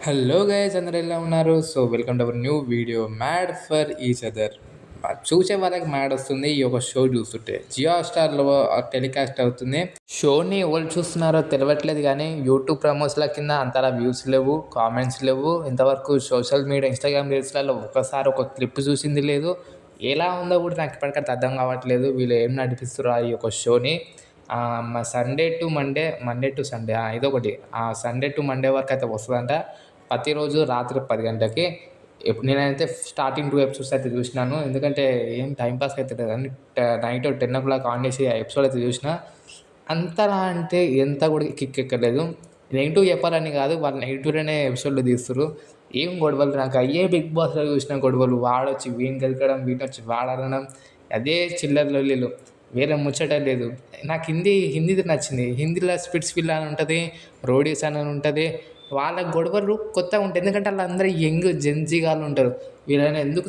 Hello guys, అందరు ఎలా ఉన్నారు? So welcome to our new video mad for each other. చూసే వాళ్ళకి మ్యాడ్ వస్తుంది ఈ యొక్క షో చూస్తుంటే. జియో స్టార్లో టెలికాస్ట్ అవుతుంది. షోని ఎవరు చూస్తున్నారో తెలియట్లేదు, కానీ యూట్యూబ్ ప్రమోస్ల కింద అంతలా వ్యూస్ లేవు, కామెంట్స్ లేవు. ఇంతవరకు సోషల్ మీడియా ఇన్స్టాగ్రామ్ రీల్స్లలో ఒక్కసారి ఒక క్లిప్ చూసింది లేదు. ఎలా ఉందో కూడా నాకు ఇప్పటికైతే అర్థం కావట్లేదు. వీళ్ళు ఏం నడిపిస్తున్నారు ఈ యొక్క షోని. Sunday to Monday, Monday to Sunday, ఇదొకటి. సండే టు మండే వరకు అయితే వస్తుందంట. ప్రతిరోజు రాత్రి 10 గంటలకి. నేనైతే స్టార్టింగ్ 2 ఎపిసోడ్స్ అయితే చూసినాను. ఎందుకంటే ఏం టైం పాస్ అయితే లేదు అని నైట్ 10 ఆన్ చేసి ఆ ఎపిసోడ్ అయితే చూసిన. అంతలా అంటే ఎంత కూడా కిక్ ఎక్కలేదు. నెగిటివ్ చెప్పాలని కాదు, వాళ్ళు నెగిటివ్‌లోనే ఎపిసోడ్‌లు తీస్తుర్రు. ఏం గొడవలు, నాకు అయ్యే బిగ్ బాస్‌లో చూసిన గొడవలు. వాడొచ్చి వీడిని గెలకడం, వీడొచ్చి వాడనడం, అదే చిల్లర లొల్లీలు. వేరే ముచ్చట లేదు. నాకు హిందీది నచ్చింది. హిందీలో స్పిట్స్ విల్లా అని ఉంటది, రోడీస్ అని ఉంటది. వాళ్ళ గొడవలు కొత్తగా ఉంటాయి. ఎందుకంటే వాళ్ళందరూ యంగ్ జెన్‌జీ గాళ్ళు ఉంటారు. వీళ్ళని ఎందుకు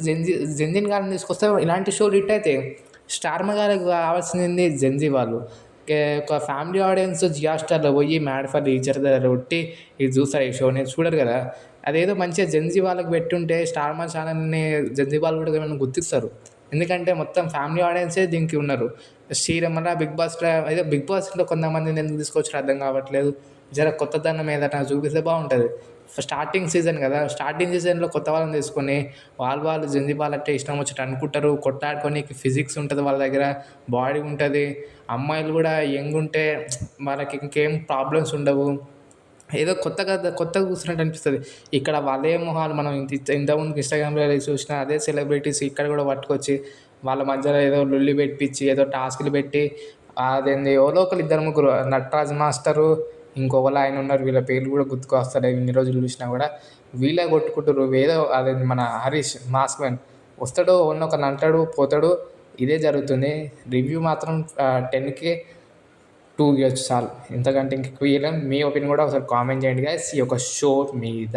జెన్‌జీ గాళ్ళని తీసుకొస్తే ఇలాంటి షోలు హిట్ అయితాయి. స్టార్ మగాళ్ళకి కావాల్సింది జెన్‌జీ వాళ్ళు. ఒక ఫ్యామిలీ ఆడియన్స్ జియో స్టార్‌లో పోయి మ్యాడ్ ఫర్ ఈచ్ అదర్ కొట్టి ఇది చూస్తారు ఈ షోని. చూడరు కదా! అదేదో మంచిగా జెన్‌జీ వాళ్ళకి పెట్టుంటే స్టార్ మా ఛానల్‌ని జెన్‌జీ వాళ్ళు కూడా ఏమైనా గుర్తిస్తారు. ఎందుకంటే మొత్తం ఫ్యామిలీ ఆడియన్సే దీనికి ఉన్నారు. శ్రీరమణ బిగ్ బాస్‌లో కొంతమందిని ఎందుకు తీసుకొచ్చారో అర్థం కావట్లేదు. జర కొత్తదనం ఏదైనా చూపిస్తే బాగుంటుంది. స్టార్టింగ్ సీజన్ కదా! స్టార్టింగ్ సీజన్‌లో కొత్త వాళ్ళని తీసుకొని వాళ్ళు జెన్‌జీ వాళ్ళంటే ఇష్టం వచ్చినట్టు అనుకుంటారు. కొట్లాడుకోనీకి ఫిజిక్స్ ఉంటది వాళ్ళ దగ్గర, బాడీ ఉంటది. అమ్మాయిలు కూడా యంగ్ ఉంటే వాళ్ళకి ఇంకేం ప్రాబ్లమ్స్ ఉండవు. ఏదో కొత్తగా చూస్తున్నట్టు అనిపిస్తది. ఇక్కడ వాళ్ళే మొహాలు మనం ఇంతకుముందు ఇన్‌స్టాగ్రామ్‌లో చూసిన అదే సెలబ్రిటీస్ ఇక్కడ కూడా పట్టుకొచ్చి వాళ్ళ మధ్యలో ఏదో లొల్లి పెట్టిచ్చి, ఏదో టాస్క్‌లు పెట్టి, అదేంది ఎవరో ఒకళ్ళు ఇద్దరు ముగ్గురు, నటరాజ్ మాస్టరు, ఇంకొకళ్ళు ఆయన ఉన్నారు. వీళ్ళ పేర్లు కూడా గుర్తుకొస్తలేవు ఇన్ని రోజులు చూసినా కూడా. వీళ్ళే కొట్టుకుంటుర్రు. ఏదో అదేంది మన హరీష్ మాస్క్ మ్యాన్ వస్తాడు, ఎవరినో ఒకరిని అంటాడు, పోతాడు. ఇదే జరుగుతుంది. రివ్యూ మాత్రం 10కి 2 ఇయొచ్చు చాలు. ఇంతకంటే ఇంకెక్కువ ఇయ్యలేం. మీ ఒపీనియన్ కూడా ఒకసారి కామెంట్ చేయండి గైస్ ఈ యొక్క షో మీద.